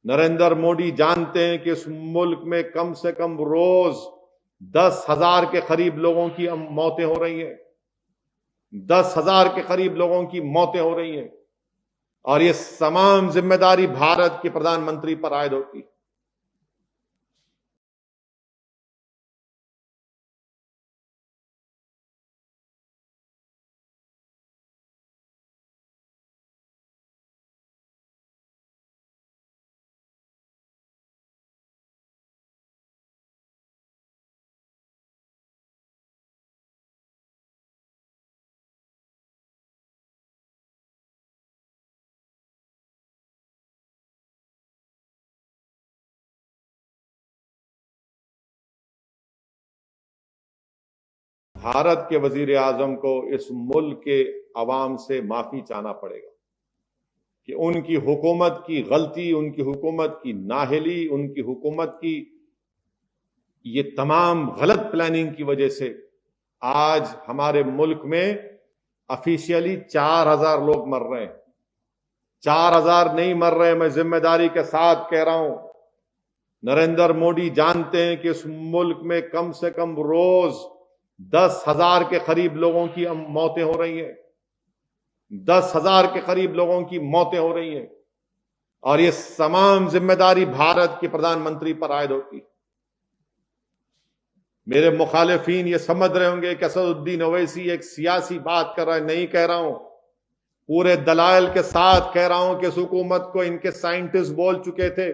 نریندر مودی جانتے ہیں کہ اس ملک میں کم سے کم روز 10,000 کے قریب لوگوں کی موتیں ہو رہی ہیں. 10,000 کے قریب لوگوں کی موتیں ہو رہی ہیں اور یہ تمام ذمہ داری بھارت کے پردھان منتری پر عائد ہوتی ہے. بھارت کے وزیر اعظم کو اس ملک کے عوام سے معافی چاہنا پڑے گا کہ ان کی حکومت کی غلطی، ان کی حکومت کی نااہلی، ان کی حکومت کی یہ تمام غلط پلاننگ کی وجہ سے آج ہمارے ملک میں آفیشیلی 4,000 لوگ مر رہے ہیں. 4,000 نہیں مر رہے، میں ذمہ داری کے ساتھ کہہ رہا ہوں. نریندر مودی جانتے ہیں کہ اس ملک میں کم سے کم روز 10,000 کے قریب لوگوں کی موتیں ہو رہی ہیں. 10,000 کے قریب لوگوں کی موتیں ہو رہی ہیں اور یہ تمام ذمہ داری بھارت کے پردھان منتری پر عائد ہوتی ہے. میرے مخالفین یہ سمجھ رہے ہوں گے کہ اسد الدین اویسی ایک سیاسی بات کر رہا ہے. نہیں کہہ رہا ہوں، پورے دلائل کے ساتھ کہہ رہا ہوں کہ اس حکومت کو ان کے سائنٹسٹ بول چکے تھے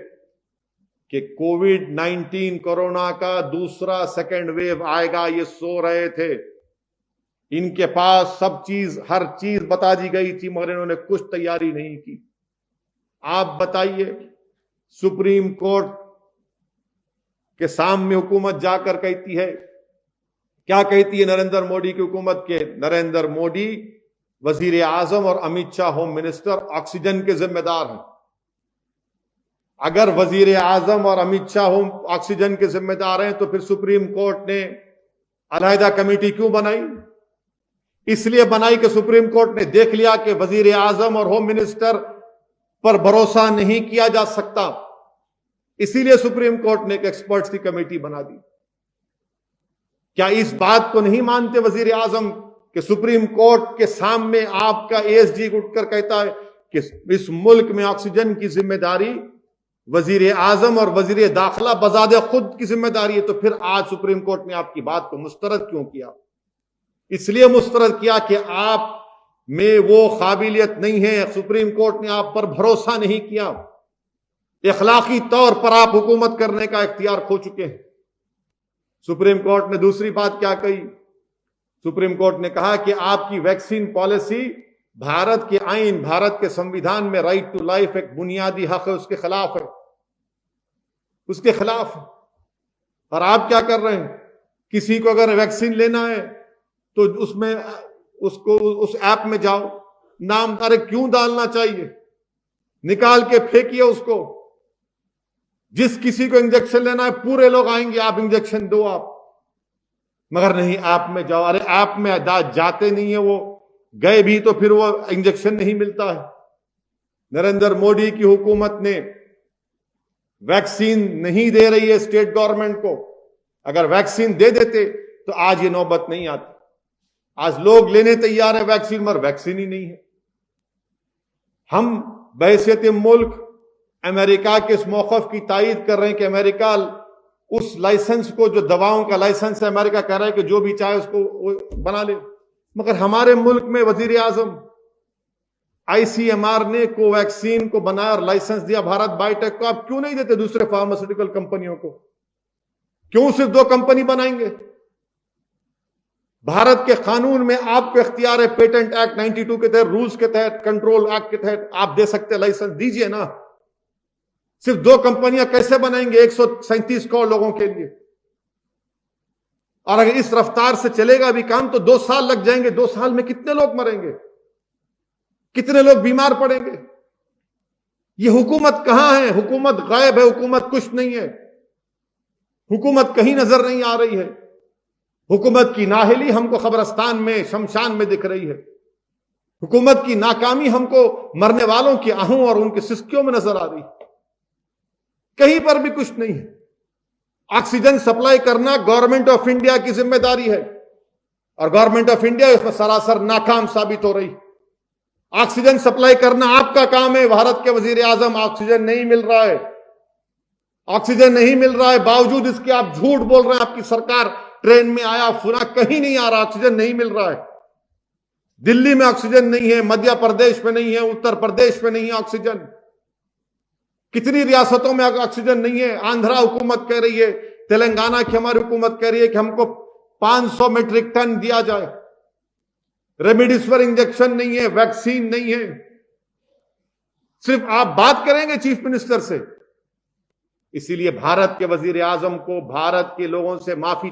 کہ کووڈ-19 کورونا کا دوسرا سیکنڈ ویو آئے گا. یہ سو رہے تھے. ان کے پاس سب چیز، ہر چیز بتا دی گئی تھی مگر انہوں نے کچھ تیاری نہیں کی. آپ بتائیے، سپریم کورٹ کے سامنے حکومت جا کر کہتی ہے، کیا کہتی ہے نریندر مودی کی حکومت کے نریندر مودی وزیر اعظم اور Amit Shah home minister oxygen کے ذمہ دار ہیں. اگر وزیر اعظم اور امت شاہ آکسیجن کے ذمہ دار ہیں تو پھر سپریم کورٹ نے علیحدہ کمیٹی کیوں بنائی؟ اس لیے بنائی کہ سپریم کورٹ نے دیکھ لیا کہ وزیر اعظم اور ہوم منسٹر پر بھروسہ نہیں کیا جا سکتا. اسی لیے سپریم کورٹ نے ایک ایکسپرٹس کی کمیٹی بنا دی. کیا اس بات کو نہیں مانتے وزیر اعظم کہ سپریم کورٹ کے سامنے آپ کا ایس جی اٹھ کر کہتا ہے کہ اس ملک میں آکسیجن کی ذمہ داری وزیر اعظم اور وزیر داخلہ بذات خود کی ذمہ داری ہے؟ تو پھر آج سپریم کورٹ نے آپ کی بات کو مسترد کیوں کیا؟ اس لیے مسترد کیا کہ آپ میں وہ قابلیت نہیں ہے. سپریم کورٹ نے آپ پر بھروسہ نہیں کیا. اخلاقی طور پر آپ حکومت کرنے کا اختیار کھو چکے ہیں. سپریم کورٹ نے دوسری بات کیا کہی؟ سپریم کورٹ نے کہا کہ آپ کی ویکسین پالیسی بھارت کے آئین، بھارت کے سنویدھان میں رائٹ ٹو لائف ایک بنیادی حق ہے، اس کے خلاف ہے. اس کے خلاف. اور آپ کیا کر رہے ہیں؟ کسی کو اگر ویکسین لینا ہے تو اس میں اس ایپ میں جاؤ، نام ارے کیوں ڈالنا چاہیے؟ نکال کے پھینکیے اس کو. جس کسی کو انجیکشن لینا ہے پورے لوگ آئیں گے، آپ انجیکشن دو آپ. مگر نہیں، ایپ میں جاؤ. ارے ایپ میں جاتے نہیں ہیں، وہ گئے بھی تو پھر وہ انجیکشن نہیں ملتا ہے. نریندر مودی کی حکومت نے ویکسین نہیں دے رہی ہے اسٹیٹ گورنمنٹ کو. اگر ویکسین دے دیتے تو آج یہ نوبت نہیں آتی. آج لوگ لینے تیار ہیں ویکسین، مگر ویکسین ہی نہیں ہے. ہم بحیثیت ملک امریکہ کے اس موقف کی تائید کر رہے ہیں کہ امریکہ اس لائسنس کو، جو دواؤں کا لائسنس ہے، امریکہ کہہ رہا ہے کہ جو بھی چاہے اس کو بنا لے. مگر ہمارے ملک میں وزیر اعظم آئی سی ایم آر نے کو ویکسین کو بنایا اور لائسنس دیا بھارت بائیو ٹیک کو. آپ کیوں نہیں دیتے دوسرے فارماسیوٹیکل کمپنیوں کو؟ کیوں صرف 2 کمپنی بنائیں گے؟ بھارت کے قانون میں آپ کو اختیار ہے، پیٹنٹ ایکٹ 92 کے تحت، رولز کے تحت، کنٹرول ایکٹ کے تحت آپ دے سکتے لائسنس. دیجئے نا. صرف 2 کمپنیاں کیسے بنائیں گے 137 کروڑ لوگوں کے لیے؟ اور اگر اس رفتار سے چلے گا بھی کام تو 2 سال لگ جائیں گے. 2 سال میں کتنے لوگ مریں گے؟ کتنے لوگ بیمار پڑیں گے؟ یہ حکومت کہاں ہے؟ حکومت غائب ہے، حکومت کچھ نہیں ہے. حکومت کہیں نظر نہیں آ رہی ہے. حکومت کی نااہلی ہم کو قبرستان میں، شمشان میں دکھ رہی ہے. حکومت کی ناکامی ہم کو مرنے والوں کی آہوں اور ان کے سسکیوں میں نظر آ رہی ہے. کہیں پر بھی کچھ نہیں ہے. آکسیجن سپلائی کرنا گورنمنٹ آف انڈیا کی ذمہ داری ہے اور گورنمنٹ آف انڈیا اس میں سراسر ناکام ثابت ہو رہی. آکسیجن سپلائی کرنا آپ کا کام ہے. بھارت کے وزیر اعظم آکسیجن نہیں مل رہا ہے, آکسیجن نہیں مل رہا ہے, باوجود اس کے آپ جھوٹ بول رہے ہیں. آپ کی سرکار ٹرین میں آیا فلاں, کہیں نہیں آ رہا, آکسیجن نہیں مل رہا ہے. دلی میں آکسیجن نہیں ہے, مدھیہ پردیش میں نہیں ہے, اتر پردیش میں نہیں ہے آکسیجن. کتنی ریاستوں میں آکسیجن نہیں ہے. آندھرا حکومت کہہ رہی ہے, تلنگانہ کی ہماری حکومت کہہ رہی ہے کہ ہم کو 500 میٹرک ٹن دیا جائے. ریمیڈیسور انجیکشن نہیں ہے, ویکسین نہیں ہے. صرف آپ بات کریں گے چیف منسٹر سے. اسی لیے بھارت کے وزیر اعظم کو بھارت کے لوگوں سے معافی